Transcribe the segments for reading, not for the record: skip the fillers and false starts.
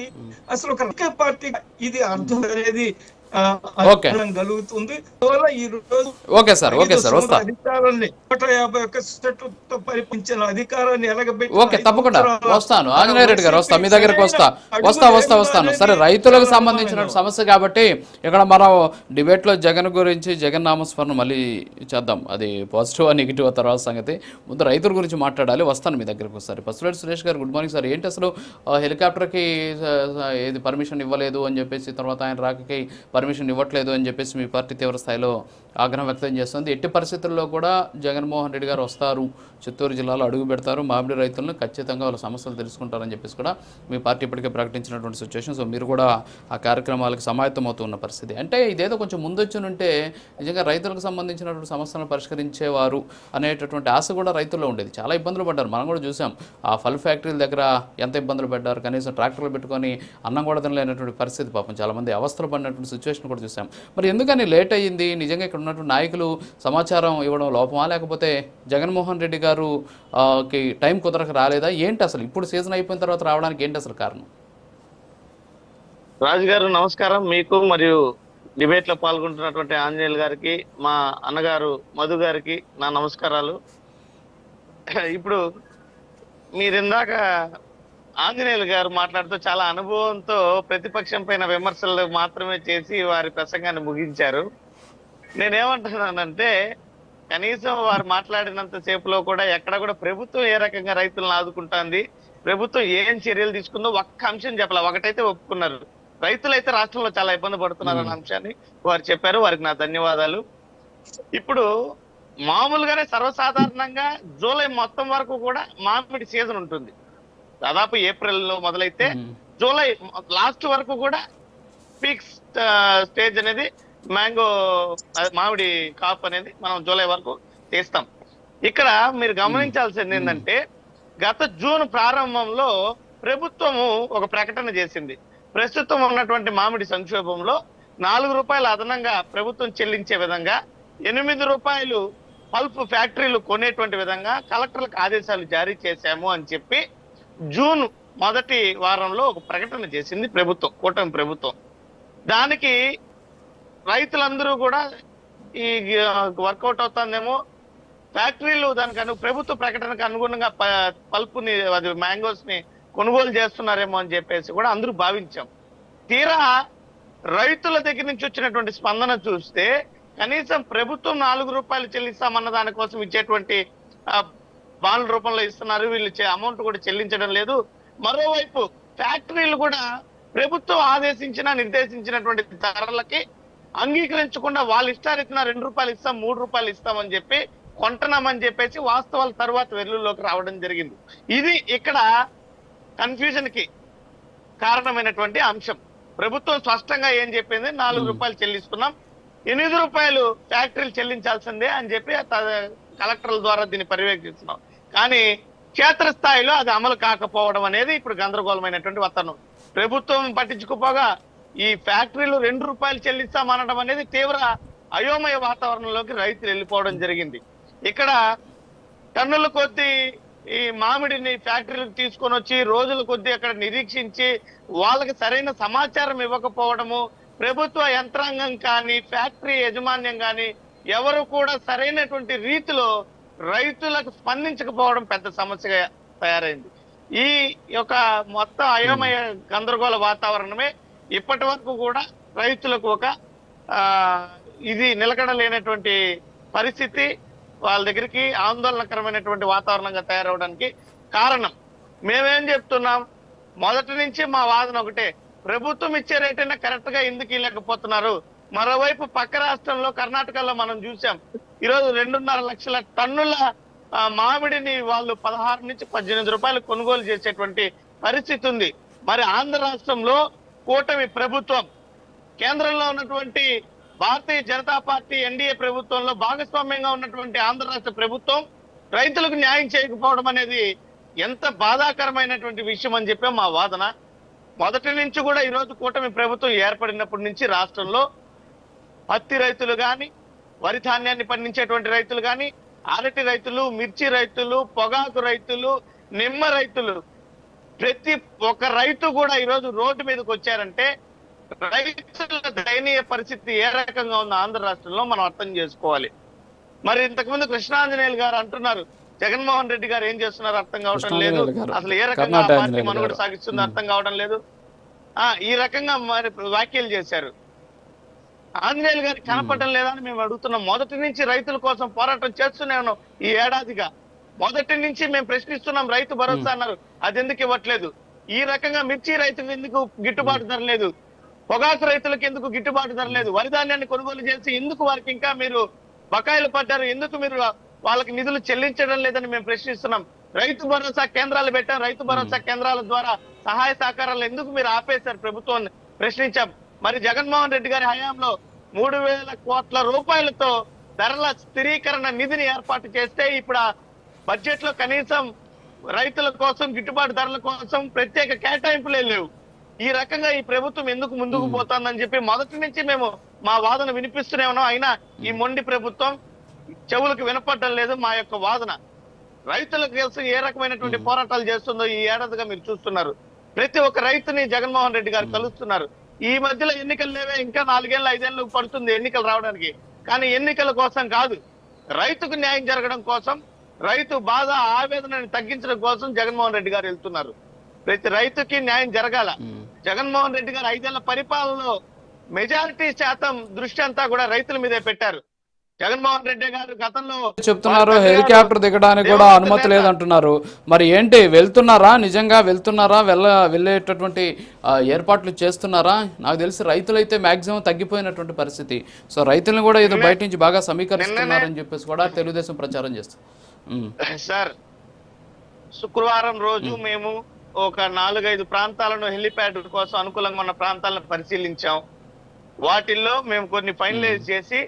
హ్మ్. అసలు ఒక రాజకీయ పార్టీ ఇది హ్మ్. అర్థం అనేది ఓకే. అనుమానం కలుగుతుంది. అందువల్ల ఈ రోజు ఓకే సార్. Okay 5 sir. సంవత్సరాల వస్తా. అధికారాన్ని 151 సీట్లతో పరిపాలించిన అధికారాన్ని ఎలగబెట్టిన ఓకే. 5 తప్పకుండా సంవత్సరాల వస్తాను. ఆంజనేయ రెడ్డి గారు వస్తా. వైసీపీ మీ సరైన దగ్గరికొస్తా. వస్తా. వస్తా. అడుగులేమి వస్తాను. సరే అనేది రైతులకు చాలా అనుమానంగా సంబంధించిన ఉంది. సమస్య కాబట్టి ఇక్కడ మనం డిబేట్‌లో జగన్ గురించి జగన్ నామస్మరణ మళ్ళీ చేద్దాం. అది పాజిటివా? నెగెటివా? తర్వాత సంగతి. ముందు రైతుల గురించి మాట్లాడాలి. వస్తాను మీ దగ్గరికి ఒకసారి. పసుపులేటి సురేష్ గారు గుడ్ మార్నింగ్ సార్. ఏంటి అసలు హెలికాప్టర్‌కి ఏది పర్మిషన్ ఇవ్వలేదు అని చెప్పేసి, తర్వాత ఆయన రాకకి పర్మిషన్ ఇవ్వట్లేదు అని చెప్పేసి మీ పార్టీ తీవ్ర స్థాయిలో ఆగ్రహం వ్యక్తం చేస్తుంది. ఎట్టి పరిస్థితుల్లో కూడా జగన్మోహన్ రెడ్డి గారు వస్తారు, చిత్తూరు జిల్లాలో అడుగు పెడతారు, మామిడి రైతులను ఖచ్చితంగా వాళ్ళ సమస్యలు తెలుసుకుంటారని చెప్పేసి కూడా మీ పార్టీ ఇప్పటికే ప్రకటించినటువంటి సిచ్యువేషన్. సో మీరు కూడా ఆ కార్యక్రమాలకు సమాయత్తం అవుతున్న పరిస్థితి. అంటే ఇదేదో కొంచెం ముందొచ్చునుంటే నిజంగా రైతులకు సంబంధించినటువంటి సమస్యలను పరిష్కరించేవారు అనేటటువంటి ఆశ కూడా రైతుల్లో ఉండేది. చాలా ఇబ్బందులు పడ్డారు, మనం కూడా చూసాం. ఆ ఫల్ ఫ్యాక్టరీల దగ్గర ఎంత ఇబ్బందులు పడ్డారు, కనీసం ట్రాక్టర్లు పెట్టుకొని అన్నం కూడా తినలేనటువంటి పరిస్థితి. పాపం చాలామంది అవస్థలు పడినటువంటి సిచ్యువేషన్ కూడా చూసాం. మరి ఎందుకని లేట్ అయ్యింది? నిజంగా ఇక్కడ ఉన్నటువంటి నాయకులు సమాచారం ఇవ్వడం లోపమా, లేకపోతే జగన్మోహన్ రెడ్డి గారు కి టైం కుదరక రాలేదా? ఏంటి అసలు ఇప్పుడు సీజన్ అయిపోయిన తర్వాత రావడానికి ఏంటి అసలు కారణం? రాజు గారు నమస్కారం. మీకు మరియు డిబేట్ లో పాల్గొంటున్నటువంటి ఆంజనేయులు గారికి, మా అన్నగారు మధు గారికి నా నమస్కారాలు. ఇప్పుడు మీరు ఇందాక ఆంజనేయులు గారు మాట్లాడుతూ చాలా అనుభవంతో ప్రతిపక్షం పైన విమర్శలు మాత్రమే చేసి వారి ప్రసంగాన్ని ముగించారు. నేనేమంటున్నానంటే కనీసం వారు మాట్లాడినంత సేపులో కూడా ఎక్కడ కూడా ప్రభుత్వం ఏ రకంగా రైతులను ఆదుకుంటాంది, ప్రభుత్వం ఏం చర్యలు తీసుకుందో ఒక్క అంశం చెప్పాల. ఒకటైతే ఒప్పుకున్నారు, రైతులైతే రాష్ట్రంలో చాలా ఇబ్బంది పడుతున్నారు అన్న అంశాన్ని వారు చెప్పారు. వారికి నా ధన్యవాదాలు. ఇప్పుడు మామూలుగానే సర్వసాధారణంగా జూలై మొత్తం వరకు కూడా మామిడి సీజన్ ఉంటుంది. దాదాపు ఏప్రిల్ లో మొదలైతే జూలై లాస్ట్ వరకు కూడా పీక్ స్టేజ్ అనేది మ్యాంగో మామిడి కాప్ అనేది మనం జూలై వరకు తీస్తాం. ఇక్కడ మీరు గమనించాల్సింది ఏంటంటే గత జూన్ ప్రారంభంలో ప్రభుత్వము ఒక ప్రకటన చేసింది. ప్రస్తుతం ఉన్నటువంటి మామిడి సంక్షోభంలో ₹4 అదనంగా ప్రభుత్వం చెల్లించే విధంగా, ₹8 పల్ప్ ఫ్యాక్టరీలు కొనేటువంటి విధంగా కలెక్టర్లకు ఆదేశాలు జారీ చేశాము అని చెప్పి జూన్ మొదటి వారంలో ఒక ప్రకటన చేసింది ప్రభుత్వం, కూటమి ప్రభుత్వం. దానికి రైతులందరూ కూడా ఈ వర్కౌట్ అవుతుందేమో, ఫ్యాక్టరీలు దానికి ప్రభుత్వ ప్రకటనకు అనుగుణంగా పల్పుని, అది మ్యాంగోస్ ని కొనుగోలు చేస్తున్నారేమో అని చెప్పేసి కూడా అందరూ భావించాం. తీరా రైతుల దగ్గర నుంచి వచ్చినటువంటి స్పందన చూస్తే కనీసం ప్రభుత్వం ₹4 చెల్లిస్తామన్న దానికోసం ఇచ్చేటువంటి బాండ్ల రూపంలో ఇస్తున్నారు, వీళ్ళు అమౌంట్ కూడా చెల్లించడం లేదు. మరోవైపు ఫ్యాక్టరీలు కూడా ప్రభుత్వం ఆదేశించిన నిర్దేశించినటువంటి ధరలకి అంగీకరించకుండా వాళ్ళ ఇష్టారీతిన ₹2 ఇస్తాం, ₹3 ఇస్తామని చెప్పి కొంటున్నామని చెప్పేసి వాస్తవాల తర్వాత వెలుగులోకి రావడం జరిగింది. ఇది ఇక్కడ కన్ఫ్యూజన్ కి కారణమైనటువంటి అంశం. ప్రభుత్వం స్పష్టంగా ఏం చెప్పింది, ₹4 చెల్లిస్తున్నాం, ₹8 ఫ్యాక్టరీలు చెల్లించాల్సిందే అని చెప్పి కలెక్టర్ల ద్వారా దీన్ని పర్యవేక్షిస్తున్నాం. కానీ క్షేత్రస్థాయిలో అది అమలు కాకపోవడం అనేది ఇప్పుడు గందరగోళమైనటువంటి వాతావరణం. ప్రభుత్వం పట్టించుకోపోగా ఈ ఫ్యాక్టరీలు ₹2 చెల్లిస్తామనడం అనేది తీవ్ర అయోమయ వాతావరణంలోకి రైతులు వెళ్ళిపోవడం జరిగింది. ఇక్కడ టన్నుల కొద్దీ ఈ మామిడిని ఫ్యాక్టరీలకు తీసుకొని వచ్చి రోజుల కొద్దీ అక్కడ నిరీక్షించి వాళ్ళకి సరైన సమాచారం ఇవ్వకపోవడము, ప్రభుత్వ యంత్రాంగం కానీ ఫ్యాక్టరీ యాజమాన్యం కానీ ఎవరు కూడా సరైనటువంటి రీతిలో రైతులకు స్పందించకపోవడం పెద్ద సమస్యగా తయారైంది. ఈ యొక్క మొత్తం అయోమయ గందరగోళ వాతావరణమే ఇప్పటి వరకు కూడా రైతులకు ఒక ఇది నిలకడ లేనటువంటి పరిస్థితి, వాళ్ళ దగ్గరికి ఆందోళనకరమైనటువంటి వాతావరణంగా తయారవడానికి కారణం. మేమేం చెప్తున్నాం, మొదటి నుంచి మా వాదన ఒకటే, ప్రభుత్వం ఇచ్చే రేటైనా కరెక్ట్ గా ఎందుకు ఇవ్వలేకపోతున్నారు. మరోవైపు పక్క రాష్ట్రంలో కర్ణాటకలో మనం చూసాం, ఈరోజు 2.5 లక్షల టన్నుల మామిడిని వాళ్ళు ₹16 నుంచి ₹18 కొనుగోలు చేసేటువంటి పరిస్థితి ఉంది. మరి ఆంధ్ర రాష్ట్రంలో కూటమి ప్రభుత్వం, కేంద్రంలో ఉన్నటువంటి భారతీయ జనతా పార్టీ ఎన్డీఏ ప్రభుత్వంలో భాగస్వామ్యంగా ఉన్నటువంటి ఆంధ్ర రాష్ట్ర ప్రభుత్వం రైతులకు న్యాయం చేయకపోవడం అనేది ఎంత బాధాకరమైనటువంటి విషయం అని చెప్పే మా వాదన. మొదటి నుంచి కూడా ఈరోజు కూటమి ప్రభుత్వం ఏర్పడినప్పటి నుంచి రాష్ట్రంలో పత్తి రైతులు కానీ, వరి ధాన్యాన్ని పండించేటువంటి రైతులు కానీ, అరటి రైతులు, మిర్చి రైతులు, పొగాకు రైతులు, నిమ్మ రైతులు ప్రతి ఒక్క రైతు కూడా ఈరోజు రోడ్డు మీదకి వచ్చారంటే రైతుల దయనీయ పరిస్థితి ఏ రకంగా ఉందో ఆంధ్ర రాష్ట్రంలో మనం అర్థం చేసుకోవాలి. మరి ఇంతకుముందు కృష్ణాంజనేయులు గారు అంటున్నారు జగన్మోహన్ రెడ్డి గారు ఏం చేస్తున్నారు అర్థం కావడం లేదు, అసలు ఏ రకంగా ఆ పార్టీ మనుగడ సాగిస్తుందో అర్థం కావడం లేదు, ఈ రకంగా మరి వ్యాఖ్యలు చేశారు. ఆంజనేయులు గారికి కనపడడం లేదా అని మేము అడుగుతున్నాం. మొదటి నుంచి రైతుల కోసం పోరాటం చేస్తూనే ఉన్నాం. ఈ ఏడాదిగా మొదటి నుంచి మేము ప్రశ్నిస్తున్నాం. రైతు భరోసా అన్నారు, అది ఎందుకు ఇవ్వట్లేదు? ఈ రకంగా మిర్చి రైతులకు ఎందుకు గిట్టుబాటు ధర లేదు? పొగాకు రైతులకు ఎందుకు గిట్టుబాటు ధర లేదు? వరి ధాన్యాన్ని కొనుగోలు చేసి ఎందుకు వారికి ఇంకా మీరు బకాయిలు పడ్డారు? ఎందుకు మీరు వాళ్ళకి నిధులు చెల్లించడం లేదని మేము ప్రశ్నిస్తున్నాం. రైతు భరోసా కేంద్రాలు పెట్టాం, రైతు భరోసా కేంద్రాల ద్వారా సహాయ సహకారాలు ఎందుకు మీరు ఆపేశారు ప్రభుత్వాన్ని ప్రశ్నించాం. మరి జగన్మోహన్ రెడ్డి గారి హయాంలో 3,000 కోట్ల రూపాయలతో ధరల స్థిరీకరణ నిధిని ఏర్పాటు చేస్తే ఇప్పుడు ఆ బడ్జెట్ లో కనీసం రైతుల కోసం గిట్టుబాటు ధరల కోసం ప్రత్యేక కేటాయింపులే లేవు. ఈ రకంగా ఈ ప్రభుత్వం ఎందుకు ముందుకు పోతుందని చెప్పి మొదటి నుంచి మేము మా వాదన వినిపిస్తూనే ఉన్నాం. అయినా ఈ మొండి ప్రభుత్వం చెవులకు వినపడడం లేదు మా యొక్క వాదన. రైతుల కోసం ఏ రకమైనటువంటి పోరాటాలు చేస్తుందో ఈ ఏడాదిగా మీరు చూస్తున్నారు. ప్రతి ఒక్క రైతుని జగన్మోహన్ రెడ్డి గారు కలుస్తున్నారు. ఈ మధ్యలో ఎన్నికలు లేవే, ఇంకా 4 ఏళ్ళు 5 ఏళ్ళు పడుతుంది ఎన్నికలు రావడానికి. కానీ ఎన్నికల కోసం కాదు, రైతుకు న్యాయం జరగడం కోసం, రైతు బాధ ఆవేదనని తగ్గించడం కోసం జగన్మోహన్ రెడ్డి గారు వెళ్తున్నారు. ప్రతి రైతుకి న్యాయం జరగాల. జగన్మోహన్ రెడ్డి గారు 5 ఏళ్ల పరిపాలనలో మెజారిటీ శాతం దృష్టి అంతా కూడా రైతుల మీదే పెట్టారు. జగన్మోహన్ రెడ్డి గారు గతంలో చెప్తున్నారు హెలికాప్టర్ దిగడానికి కూడా అనుమతి లేదంటున్నారు. మరి ఏంటి, వెళ్తున్నారా? నిజంగా వెళ్తున్నారా? వెళ్ళేటటువంటి ఏర్పాట్లు చేస్తున్నారా? నాకు తెలిసి రైతులైతే మాక్సిమం తగ్గిపోయినటువంటి పరిస్థితి. సో రైతులను కూడా ఏదో బయట నుంచి బాగా సమీకరిస్తున్నారని చెప్పేసి కూడా తెలుగుదేశం ప్రచారం చేస్తారు. సార్, శుక్రవారం రోజు మేము ఒక 4-5 ప్రాంతాలను హెలిప్యాడ్ కోసం అనుకూలంగా ఉన్న ప్రాంతాలను పరిశీలించాం. వాటిల్లో మేము కొన్ని ఫైనలైజ్ చేసి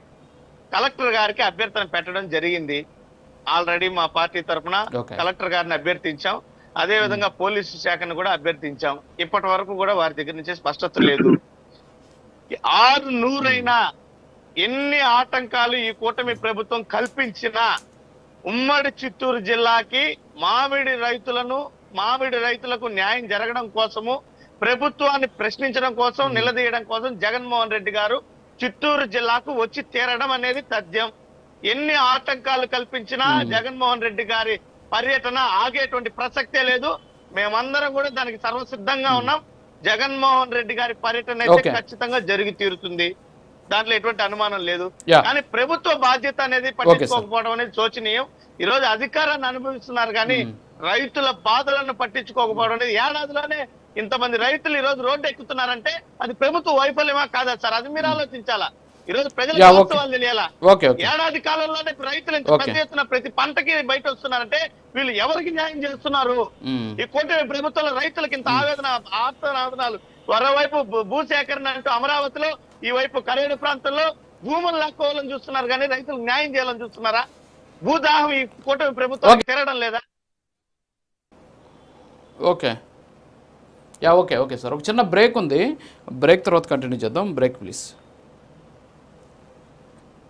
కలెక్టర్ గారికి అభ్యర్థన పెట్టడం జరిగింది. ఆల్రెడీ మా పార్టీ తరఫున కలెక్టర్ గారిని అభ్యర్థించాం. అదే విధంగా పోలీసు శాఖను కూడా అభ్యర్థించాం. ఇప్పటి వరకు కూడా వారి దగ్గర నుంచి స్పష్టత లేదు. 600 అయినా ఎన్ని ఆటంకాలు ఈ కూటమి ప్రభుత్వం కల్పించినా ఉమ్మడి చిత్తూరు జిల్లాకి మామిడి రైతులకు న్యాయం జరగడం కోసము, ప్రభుత్వాన్ని ప్రశ్నించడం కోసం, నిలదీయడం కోసం జగన్మోహన్ రెడ్డి గారు చిత్తూరు జిల్లాకు వచ్చి తీరడం అనేది తథ్యం. ఎన్ని ఆటంకాలు కల్పించినా జగన్మోహన్ రెడ్డి గారి పర్యటన ఆగేటువంటి ప్రసక్తే లేదు. మేమందరం కూడా దానికి సర్వసిద్ధంగా ఉన్నాం. జగన్మోహన్ రెడ్డి గారి పర్యటన అయితే ఖచ్చితంగా జరిగి తీరుతుంది, దాంట్లో ఎటువంటి అనుమానం లేదు. కానీ ప్రభుత్వ బాధ్యత అనేది పట్టించుకోకపోవడం అనేది శోచనీయం. ఈ రోజు అధికారాన్ని అనుభవిస్తున్నారు కానీ రైతుల బాధలను పట్టించుకోకపోవడం అనేది, ఏడాదిలోనే ఇంతమంది రైతులు ఈ రోజు రోడ్డు ఎక్కుతున్నారంటే అది ప్రభుత్వ వైఫల్యమా కాదా సార్? అది మీరు ఆలోచించాలా. ఈ రోజు ప్రజలకు వాస్తవాలు తెలియాలా. ఏడాది కాలంలోనే రైతులు ఇంత పెద్ద ఎత్తున ప్రతి పంటకి బయట వస్తున్నారంటే వీళ్ళు ఎవరికి న్యాయం చేస్తున్నారు? ఈ కూటమి ప్రభుత్వంలో రైతులకు ఇంత ఆవేదనాలు, మరోవైపు భూసేకరణ అంటూ అమరావతిలో, ఈ వైపు కరేడు ప్రాంతంలో భూములు లాక్కోవాలని చూస్తున్నారు కానీ రైతులకు న్యాయం చేయాలని చూస్తున్నారా? భూదాహం ఈ కూటమి ప్రభుత్వం తిరగడం లేదా? ఓకే ఓకే సార్, ఒక చిన్న బ్రేక్ ఉంది. బ్రేక్ తర్వాత కంటిన్యూ చేద్దాం. Break please.